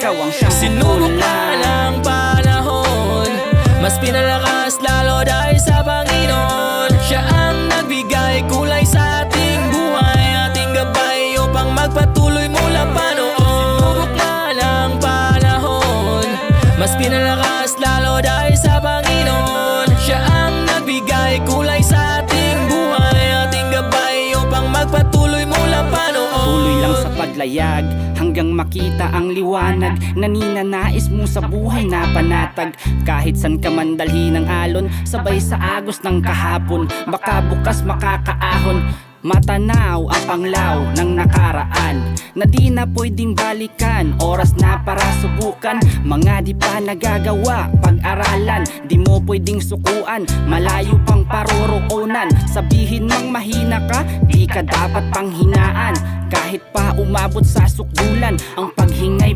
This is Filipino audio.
ikaw ang siyang sinubok na ng panahon, mas pinalakas lalo dahil sa Panginoon. Siya ang nagbigay kulay sa ating buhay, ating gabay upang magpatuloy mula pa noon. Sinubok na ng panahon, mas pinalakas lalo dahil sa Panginoon. Siya ang nagbigay kulay sa ating buhay, ating gabay upang magpatuloy mula pa noon. Tuloy lang sa paglayag hanggang makita ang liwanag na ninanais mo sa buhay na panatag. Kahit san ka man dalhin ng alon, sabay sa agos ng kahapon, baka bukas makakaahon. Matanaw ang panglaw ng nakaraan na di na pwedeng balikan. Oras na para subukan mga di pa nagagawa, pag-aralan, di mo pwedeng sukuan. Malayo pang paroroonan, sabihin mang mahina ka, di ka dapat panghinaan. Kahit pa umabot sa sukdulan, ang paghingay